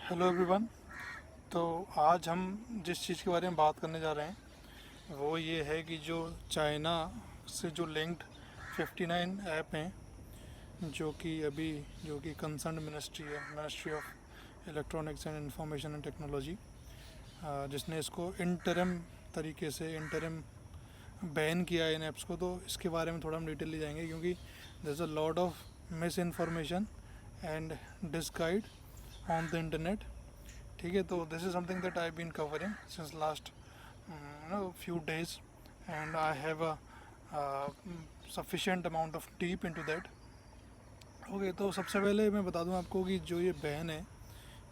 Hello everyone. तो आज हम जिस चीज़ के बारे में बात करने जा रहे हैं वो ये है कि जो चाइना से जो लिंक्ड 59 ऐप हैं, जो कि कंसर्न मिनिस्ट्री है, ministry of electronics and information and technology, जिसने इसको इंटरम तरीके से इंटरम बैन किया है इन ऐप्स को। तो इसके बारे में थोड़ा हम डिटेल ले जाएंगे, क्योंकि there is a lot of misinformation and disguised on the internet. ठीक है, तो this is something that I been covering since last few days, and I have a sufficient amount of deep into that. Okay, तो सबसे पहले मैं बता दूं आपको कि जो ये बैन है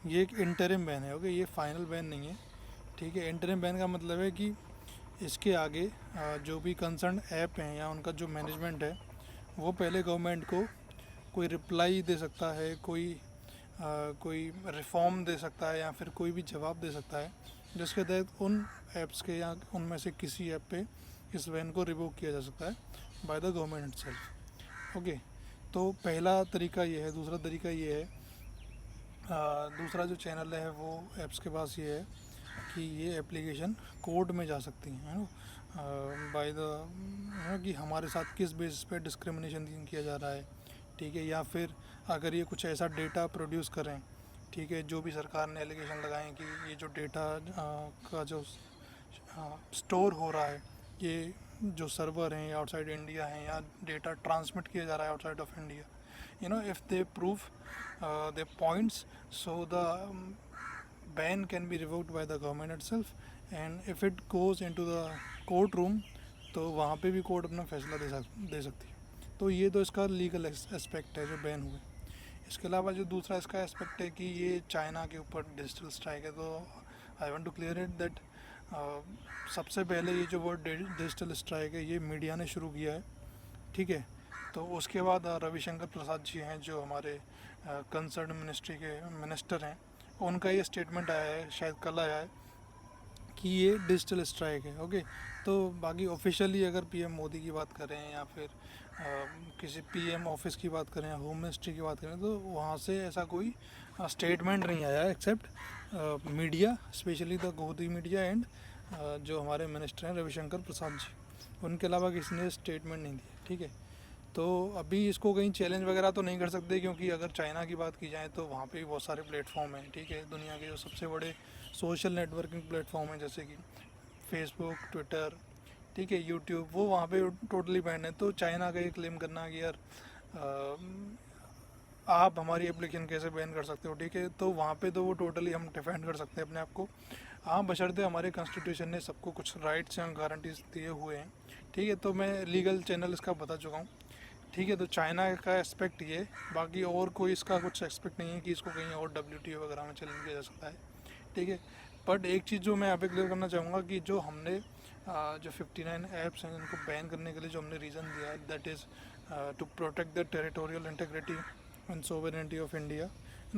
ये एक इंटरिम बैन है। ओके, ये फाइनल बैन नहीं है। ठीक है, इंटरिम बैन का मतलब है कि इसके आगे जो भी कंसर्न ऐप हैं या उनका जो मैनेजमेंट है वो पहले गवर्नमेंट को कोई रिप्लाई दे सकता है, कोई रिफॉर्म दे सकता है, या फिर कोई भी जवाब दे सकता है जिसके तहत उन ऐप्स के या उनमें से किसी ऐप पे इस बैन को रिवोक किया जा सकता है by the government itself. Okay, तो पहला तरीका ये है। दूसरा तरीका ये है, दूसरा जो चैनल है वो ऐप्स के पास ये है कि ये एप्लीकेशन कोर्ट में जा सकती हैं, है ना, बाय द कि हमारे साथ किस बेसिस पे डिस्क्रिमिनेशन किया जा रहा है। ठीक है, या फिर अगर ये कुछ ऐसा डेटा प्रोड्यूस करें, ठीक है, जो भी सरकार ने एलिगेशन लगाए कि ये जो डेटा का जो स्टोर हो रहा है, ये जो सर्वर हैं आउटसाइड इंडिया हैं, या डेटा ट्रांसमिट किया जा रहा है outside of India, if they prove their points, so the ban can be revoked by the government itself, and if it goes into the courtroom तो वहाँ पे भी कोर्ट अपना फैसला दे सकती है। तो ये तो इसका लीगल एस्पेक्ट है जो बैन हुए। इसके अलावा जो दूसरा इसका एस्पेक्ट है कि ये चाइना के ऊपर डिजिटल स्ट्राइक है, तो I want to clear it that सबसे पहले ये जो वर्ड डिजिटल स्ट्राइक है ये मीडिया ने शुरू किया है। ठीक है, तो उसके बाद रविशंकर प्रसाद जी हैं जो हमारे कंसर्न मिनिस्ट्री के मिनिस्टर हैं, उनका ये स्टेटमेंट आया है, शायद कल आया है, कि ये डिजिटल स्ट्राइक है। ओके, तो बाकी ऑफिशियली अगर पीएम मोदी की बात करें या फिर किसी पीएम ऑफिस की बात करें या होम मिनिस्ट्री की बात करें, तो वहाँ से ऐसा कोई स्टेटमेंट नहीं आया एक्सेप्ट मीडिया, स्पेशली द गोदी मीडिया एंड जो हमारे मिनिस्टर हैं रविशंकर प्रसाद जी, उनके अलावा किसी ने स्टेटमेंट नहीं दिया। ठीक है, तो अभी इसको कहीं चैलेंज वगैरह तो नहीं कर सकते, क्योंकि अगर चाइना की बात की जाए तो वहाँ पे भी बहुत सारे प्लेटफॉर्म हैं। ठीक है, दुनिया के जो सबसे बड़े सोशल नेटवर्किंग प्लेटफॉर्म हैं जैसे कि फेसबुक, ट्विटर, ठीक है, यूट्यूब, वो वहाँ पे टोटली बैंड है। तो चाइना का ये क्लेम करना कि यार आप हमारी एप्लीकेशन कैसे बैन कर सकते हो, ठीक है, तो वहाँ पे तो वो टोटली हम डिफेंड कर सकते हैं अपने आप को। हाँ, बशर्ते हमारे कॉन्स्टिट्यूशन ने सबको कुछ राइट्स एंड गारंटीज दिए हुए हैं। ठीक है, तो मैं लीगल चैनल इसका बता चुका हूँ। ठीक है, तो चाइना का एस्पेक्ट ये, बाकी और कोई इसका कुछ एक्सपेक्ट नहीं है कि इसको कहीं और WTO वगैरह में चैलेंज किया जा सकता है। ठीक है, बट एक चीज़ जो मैं यहाँ पे क्लियर करना चाहूँगा कि जो हमने जो 59 ऐप्स हैं इनको बैन करने के लिए जो हमने रीज़न दिया है, that is to protect the territorial integrity and sovereignty of India.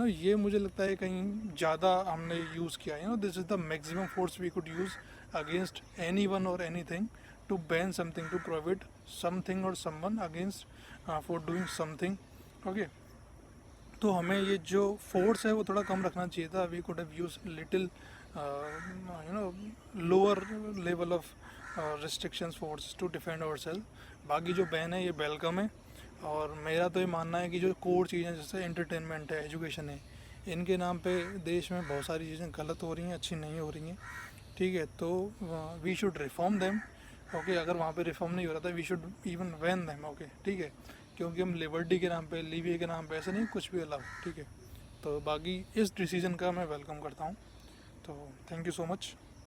ये मुझे लगता है कहीं ज़्यादा हमने यूज़ किया है। This is the maximum force we could use against anyone और anything to ban something, to prohibit something और someone against for doing something. Okay, तो हमें ये जो फोर्स है वो थोड़ा कम रखना चाहिए था। We could have use little lower level of restrictions force to defend our self. बाकी जो बैन है ये वेलकम है, और मेरा तो ये मानना है कि जो कोर चीज़ें जैसे एंटरटेनमेंट है, एजुकेशन है, इनके नाम पे देश में बहुत सारी चीज़ें गलत हो रही हैं, अच्छी नहीं हो रही हैं। ठीक है, तो we should reform them. Okay, अगर वहाँ पे रिफॉर्म नहीं हो रहा था we should even ban them. Okay, ठीक है, क्योंकि हम लिबर्टी के नाम पे, लीविए के नाम पे ऐसे नहीं कुछ भी अलाउ। ठीक है, तो बाकी इस डिसीज़न का मैं वेलकम करता हूँ। तो थैंक यू सो मच।